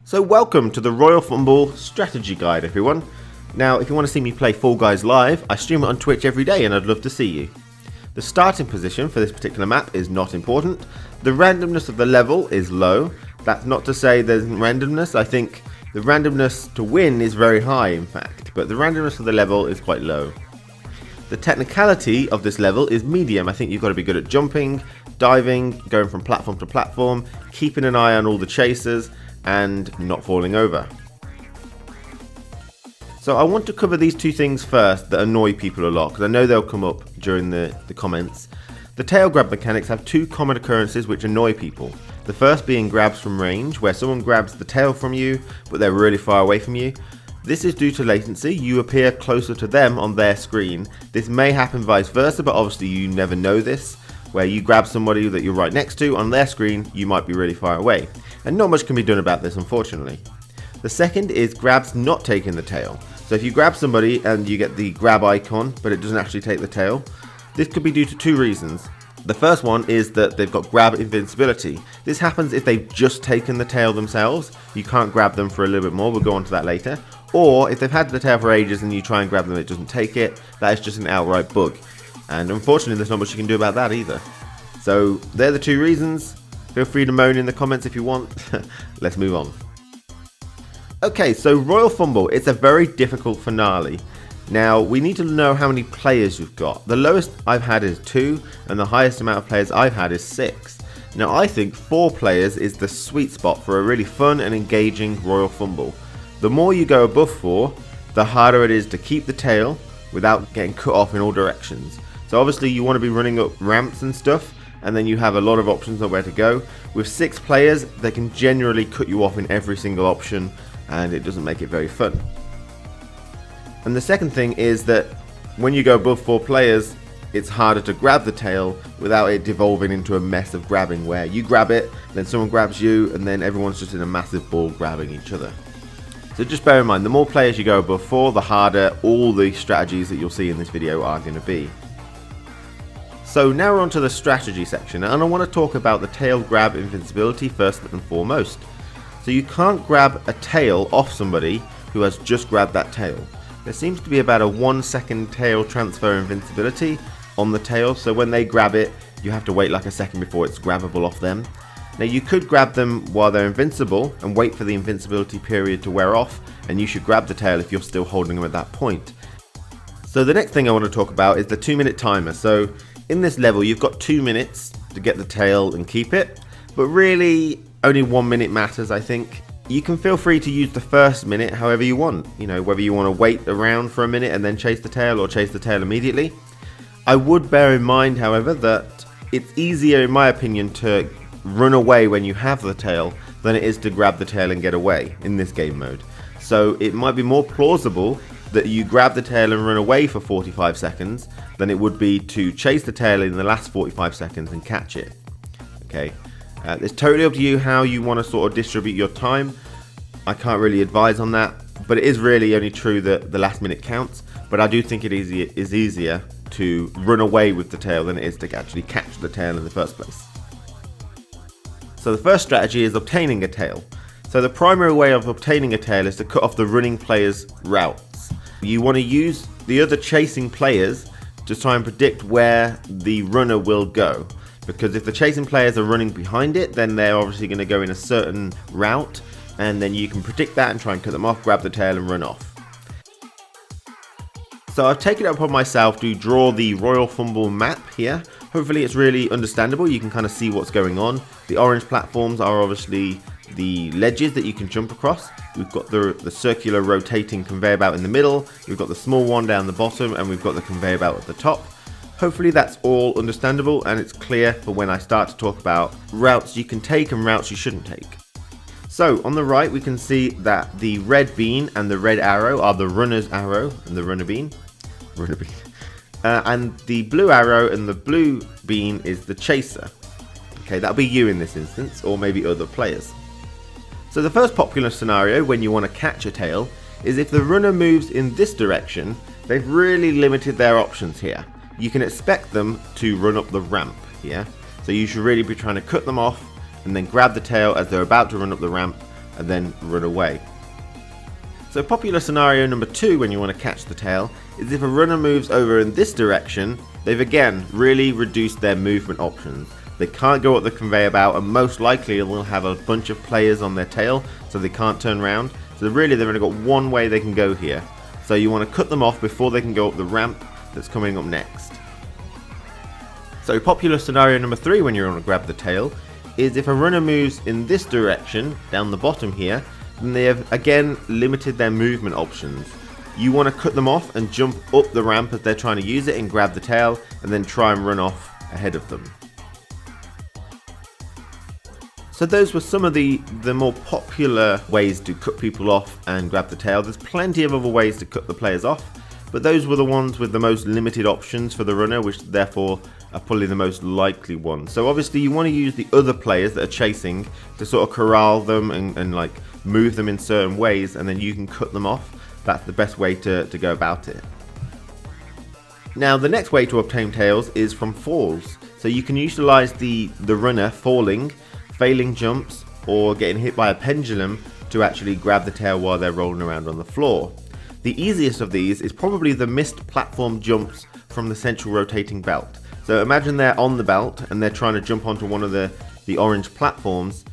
So welcome to the Royal Fumble strategy guide, everyone. Now, if you want to see me play Fall Guys live, I stream it on Twitch every day and I'd love to see you. The starting position for this particular map is not important. The randomness of the level is low. That's not to say there's randomness. I think the randomness to win is very high, in fact, but the randomness of the level is quite low. The technicality of this level is medium. I think you've got to be good at jumping, diving, going from platform to platform, keeping an eye on all the chasers, and not falling over. So I want to cover these two things first that annoy people a lot, because I know they'll come up during the comments. The tail grab mechanics have two common occurrences which annoy people. The first being grabs from range, where someone grabs the tail from you, but they're really far away from you. This is due to latency. You appear closer to them on their screen. This may happen vice versa, but obviously you never know this. Where you grab somebody that you're right next to on their screen, you might be really far away. And not much can be done about this, unfortunately. The second is grabs not taking the tail. So if you grab somebody and you get the grab icon, but it doesn't actually take the tail, this could be due to two reasons. The first one is that they've got grab invincibility. This happens if they've just taken the tail themselves. You can't grab them for a little bit more, we'll go on to that later. Or if they've had the tail for ages and you try and grab them, it doesn't take it. That is just an outright bug. And unfortunately, there's not much you can do about that either. So they're the two reasons. Feel free to moan in the comments if you want. Let's move on. Okay, so Royal Fumble, it's a very difficult finale. Now, we need to know how many players you've got. The lowest I've had is 2, and the highest amount of players I've had is 6. Now, I think 4 players is the sweet spot for a really fun and engaging Royal Fumble. The more you go above 4, the harder it is to keep the tail without getting cut off in all directions. So obviously you want to be running up ramps and stuff, and then you have a lot of options on where to go. With 6 players, they can generally cut you off in every single option, and it doesn't make it very fun. And the second thing is that when you go above 4 players, it's harder to grab the tail without it devolving into a mess of grabbing, where you grab it, then someone grabs you, and then everyone's just in a massive ball grabbing each other. So just bear in mind, the more players you go above 4, the harder all the strategies that you'll see in this video are going to be. So now we're on to the strategy section, and I want to talk about the tail grab invincibility first and foremost. So you can't grab a tail off somebody who has just grabbed that tail. There seems to be about a 1-second tail transfer invincibility on the tail, so when they grab it, you have to wait like a second before it's grabbable off them. Now you could grab them while they're invincible and wait for the invincibility period to wear off, and you should grab the tail if you're still holding them at that point. So the next thing I want to talk about is the 2-minute timer. So in this level, you've got 2 minutes to get the tail and keep it, but really only 1 minute matters, I think. You can feel free to use the first minute however you want, whether you want to wait around for a minute and then chase the tail or chase the tail immediately. I would bear in mind, however, that it's easier, in my opinion, to run away when you have the tail than it is to grab the tail and get away in this game mode. So it might be more plausible that you grab the tail and run away for 45 seconds than it would be to chase the tail in the last 45 seconds and catch it. Okay, it's totally up to you how you want to sort of distribute your time. I can't really advise on that, but it is really only true that the last minute counts. But I do think it is easier to run away with the tail than it is to actually catch the tail in the first place. So the first strategy is obtaining a tail. So the primary way of obtaining a tail is to cut off the running player's routes. You want to use the other chasing players to try and predict where the runner will go. Because if the chasing players are running behind it, then they're obviously going to go in a certain route, and then you can predict that and try and cut them off, grab the tail and run off. So I've taken it upon myself to draw the Royal Fumble map here. Hopefully it's really understandable, you can kind of see what's going on. The orange platforms are obviously the ledges that you can jump across. We've got the circular rotating conveyor belt in the middle, we've got the small one down the bottom, and we've got the conveyor belt at the top. Hopefully that's all understandable and it's clear for when I start to talk about routes you can take and routes you shouldn't take. So on the right we can see that the red bean and the red arrow are the runner's arrow and the runner bean. And the blue arrow and the blue bean is the chaser. Okay, that'll be you in this instance, or maybe other players. So the first popular scenario when you want to catch a tail is if the runner moves in this direction, they've really limited their options here. You can expect them to run up the ramp here, so you should really be trying to cut them off and then grab the tail as they're about to run up the ramp and then run away. So popular scenario number 2 when you want to catch the tail is if a runner moves over in this direction, they've again really reduced their movement options. They can't go up the conveyor belt, and most likely they'll have a bunch of players on their tail, so they can't turn around. So really they've only got one way they can go here. So you want to cut them off before they can go up the ramp that's coming up next. So popular scenario number 3 when you want to grab the tail is if a runner moves in this direction, down the bottom here, then they have again limited their movement options. You want to cut them off and jump up the ramp as they're trying to use it and grab the tail, and then try and run off ahead of them. So those were some of the more popular ways to cut people off and grab the tail. There's plenty of other ways to cut the players off, but those were the ones with the most limited options for the runner, which therefore are probably the most likely ones. So obviously you want to use the other players that are chasing to sort of corral them and like move them in certain ways, and then you can cut them off. That's the best way to go about it. Now the next way to obtain tails is from falls. So you can utilize the runner falling, failing jumps, or getting hit by a pendulum to actually grab the tail while they're rolling around on the floor. The easiest of these is probably the missed platform jumps from the central rotating belt. So imagine they're on the belt and they're trying to jump onto one of the orange platforms.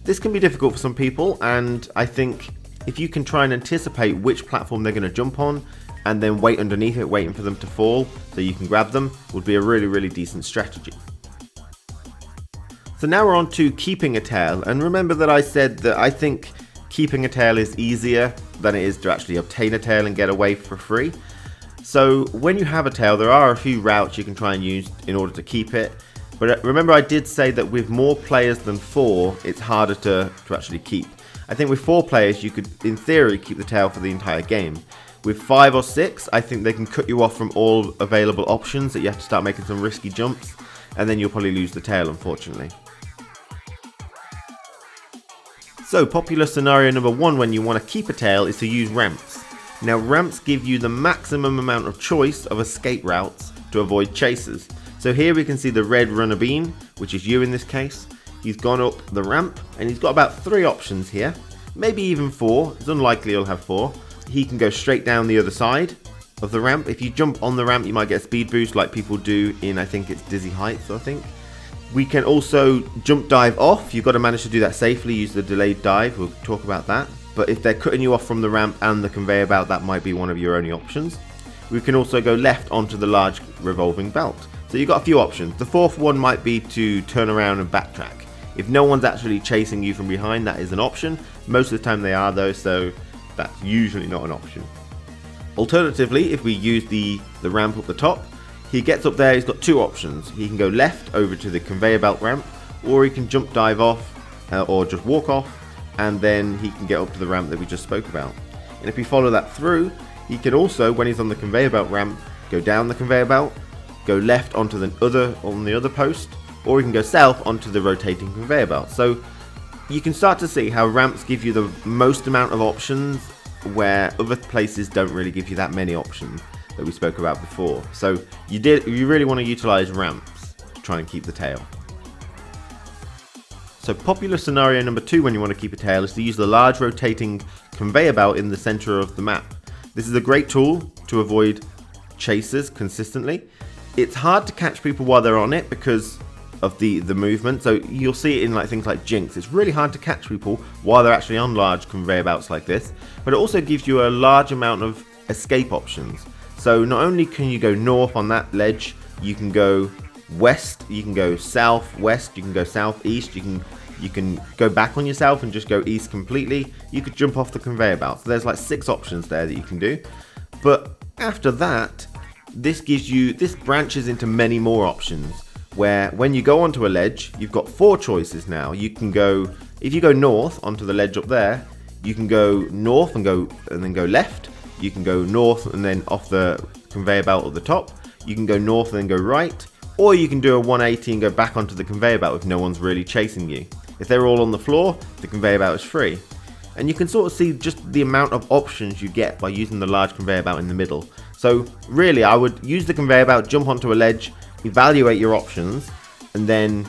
This can be difficult for some people, and I think if you can try and anticipate which platform they're going to jump on and then wait underneath it, waiting for them to fall so you can grab them, would be a really decent strategy. So now we're on to keeping a tail, and remember that I said that I think keeping a tail is easier than it is to actually obtain a tail and get away for free. So when you have a tail, there are a few routes you can try and use in order to keep it. But remember, I did say that with more players than 4, it's harder to actually keep. I think with 4 players, you could, in theory, keep the tail for the entire game. With 5 or 6, I think they can cut you off from all available options, that you have to start making some risky jumps, and then you'll probably lose the tail, unfortunately. So popular scenario number 1 when you want to keep a tail is to use ramps. Now ramps give you the maximum amount of choice of escape routes to avoid chasers. So here we can see the red runner bean, which is you in this case. He's gone up the ramp and he's got about 3 options here, maybe even 4. It's unlikely he'll have 4. He can go straight down the other side of the ramp. If you jump on the ramp, you might get a speed boost like people do in, I think it's Dizzy Heights, I think. We can also jump dive off. You've got to manage to do that safely, use the delayed dive, we'll talk about that. But if they're cutting you off from the ramp and the conveyor belt, that might be one of your only options. We can also go left onto the large revolving belt. So you've got a few options. The 4th one might be to turn around and backtrack. If no one's actually chasing you from behind, that is an option. Most of the time they are though, so that's usually not an option. Alternatively, if we use the ramp up the top, he gets up there, he's got 2 options. He can go left over to the conveyor belt ramp, or he can jump dive off, or just walk off, and then he can get up to the ramp that we just spoke about. And if we follow that through, he can also, when he's on the conveyor belt ramp, go down the conveyor belt, go left onto the other post, or he can go south onto the rotating conveyor belt. So you can start to see how ramps give you the most amount of options, where other places don't really give you that many options that we spoke about before. So you really want to utilize ramps to try and keep the tail. So popular scenario number 2 when you want to keep a tail is to use the large rotating conveyor belt in the center of the map. This is a great tool to avoid chasers consistently. It's hard to catch people while they're on it because of the movement. So you'll see it in like things like Jinx. It's really hard to catch people while they're actually on large conveyor belts like this, but it also gives you a large amount of escape options. So not only can you go north on that ledge, you can go west, you can go southwest, you can go southeast, you can go back on yourself and just go east completely. You could jump off the conveyor belt. So there's like 6 options there that you can do. But after that, this branches into many more options, where when you go onto a ledge, you've got 4 choices now. You can go, if you go north onto the ledge up there, you can go north and then go left. You can go north and then off the conveyor belt at the top. You can go north and then go right. Or you can do a 180 and go back onto the conveyor belt if no one's really chasing you. If they're all on the floor, the conveyor belt is free. And you can sort of see just the amount of options you get by using the large conveyor belt in the middle. So really, I would use the conveyor belt, jump onto a ledge, evaluate your options, and then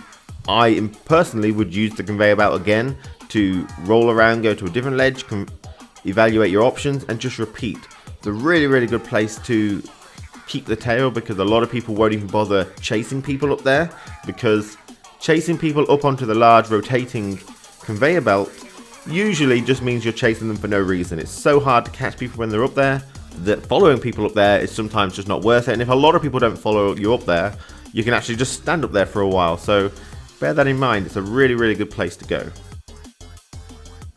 I personally would use the conveyor belt again to roll around, go to a different ledge, evaluate your options, and just repeat. It's a really, really good place to keep the tail, because a lot of people won't even bother chasing people up there, because chasing people up onto the large rotating conveyor belt usually just means you're chasing them for no reason. It's so hard to catch people when they're up there that following people up there is sometimes just not worth it. And if a lot of people don't follow you up there, you can actually just stand up there for a while. So bear that in mind. It's a really, really good place to go.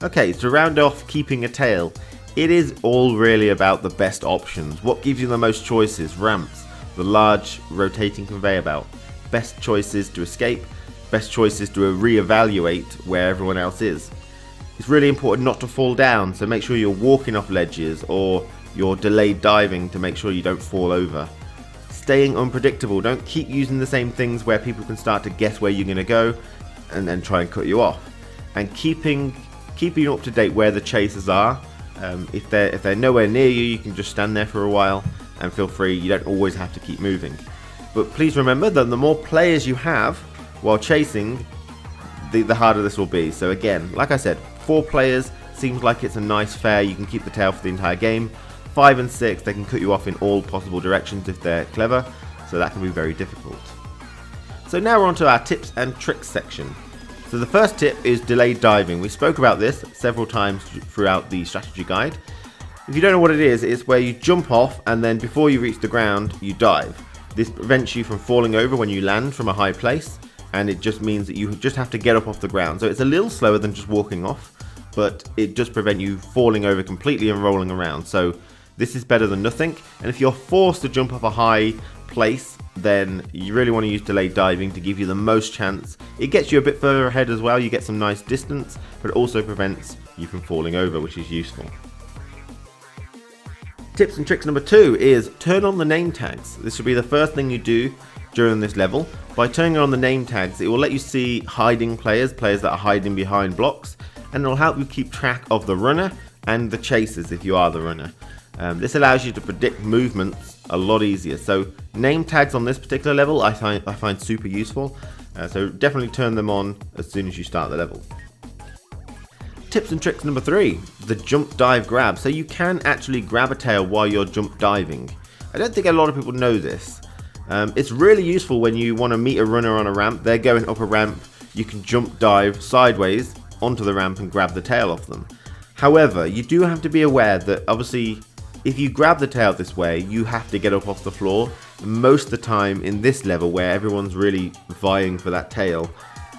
Okay, to round off keeping a tail, it is all really about the best options. What gives you the most choices? Ramps, the large rotating conveyor belt. Best choices to escape, best choices to reevaluate where everyone else is. It's really important not to fall down, so make sure you're walking off ledges or you're delayed diving to make sure you don't fall over. Staying unpredictable, don't keep using the same things where people can start to guess where you're going to go and then try and cut you off. And keeping up to date where the chasers are. If they're nowhere near you, you can just stand there for a while and feel free. You don't always have to keep moving. But please remember that the more players you have while chasing, the harder this will be. So again, like I said, 4 players seems like it's a nice fair. You can keep the tail for the entire game. 5 and 6, they can cut you off in all possible directions if they're clever. So that can be very difficult. So now we're on to our tips and tricks section. So the first tip is delayed diving. We spoke about this several times throughout the strategy guide. If you don't know what it is, it's where you jump off and then before you reach the ground, you dive. This prevents you from falling over when you land from a high place, and it just means that you just have to get up off the ground. So it's a little slower than just walking off, but it does prevent you falling over completely and rolling around. So this is better than nothing. And if you're forced to jump off a high place, then you really want to use delayed diving to give you the most chance. It gets you a bit further ahead as well, you get some nice distance, but it also prevents you from falling over, which is useful. Tips and tricks number 2 is turn on the name tags. This should be the first thing you do during this level. By turning on the name tags, it will let you see hiding players that are hiding behind blocks, and it will help you keep track of the runner and the chasers if you are the runner. This allows you to predict movements a lot easier. So name tags on this particular level I find super useful. So definitely turn them on as soon as you start the level. Tips and tricks number 3, the jump dive grab. So you can actually grab a tail while you're jump diving. I don't think a lot of people know this. It's really useful when you want to meet a runner on a ramp. They're going up a ramp, you can jump dive sideways onto the ramp and grab the tail off them. However, you do have to be aware that obviously if you grab the tail this way, you have to get up off the floor. Most of the time in this level where everyone's really vying for that tail,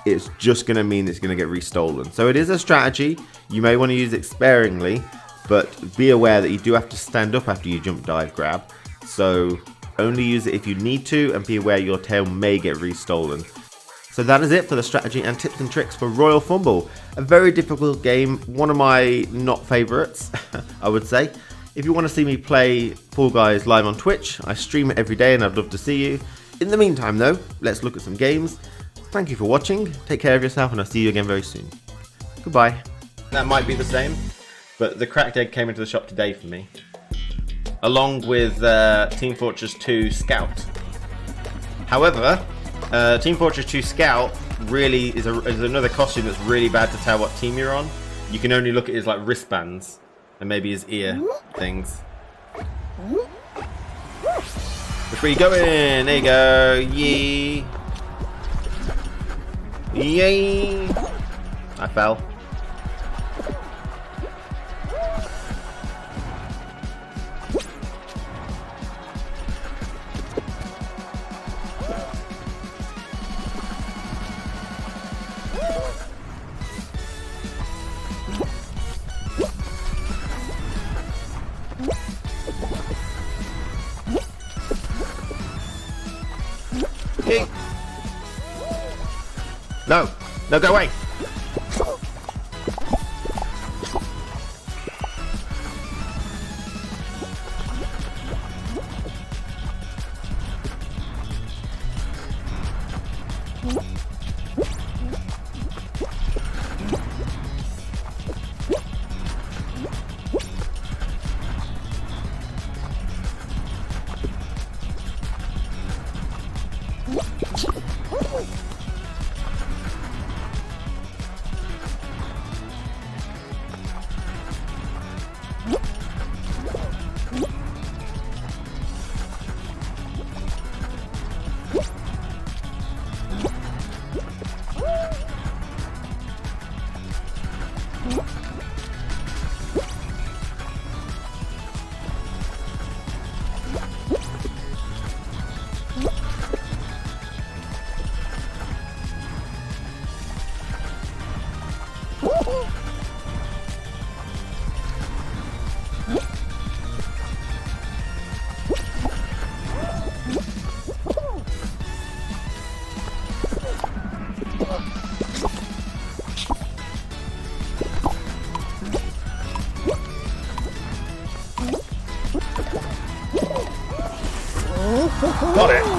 it's just going to mean it's going to get restolen. So it is a strategy. You may want to use it sparingly, but be aware that you do have to stand up after you jump dive grab. So only use it if you need to, and be aware your tail may get restolen. So that is it for the strategy and tips and tricks for Royal Fumble. A very difficult game, one of my not favourites, I would say. If you want to see me play Fall Guys live on Twitch, I stream it every day and I'd love to see you. In the meantime though, let's look at some games. Thank you for watching, take care of yourself, and I'll see you again very soon. Goodbye. That might be the same, but the cracked egg came into the shop today for me, along with Team Fortress 2 Scout. However, Team Fortress 2 Scout really is another costume that's really bad to tell what team you're on. You can only look at his like wristbands and maybe his ear things. Which way you going? There you go. Yee. Yay! I fell. Yay! No! No, go away!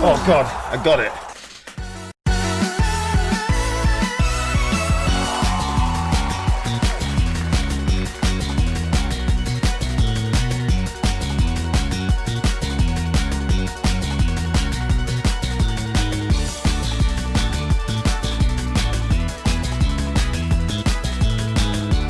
Oh god, I got it.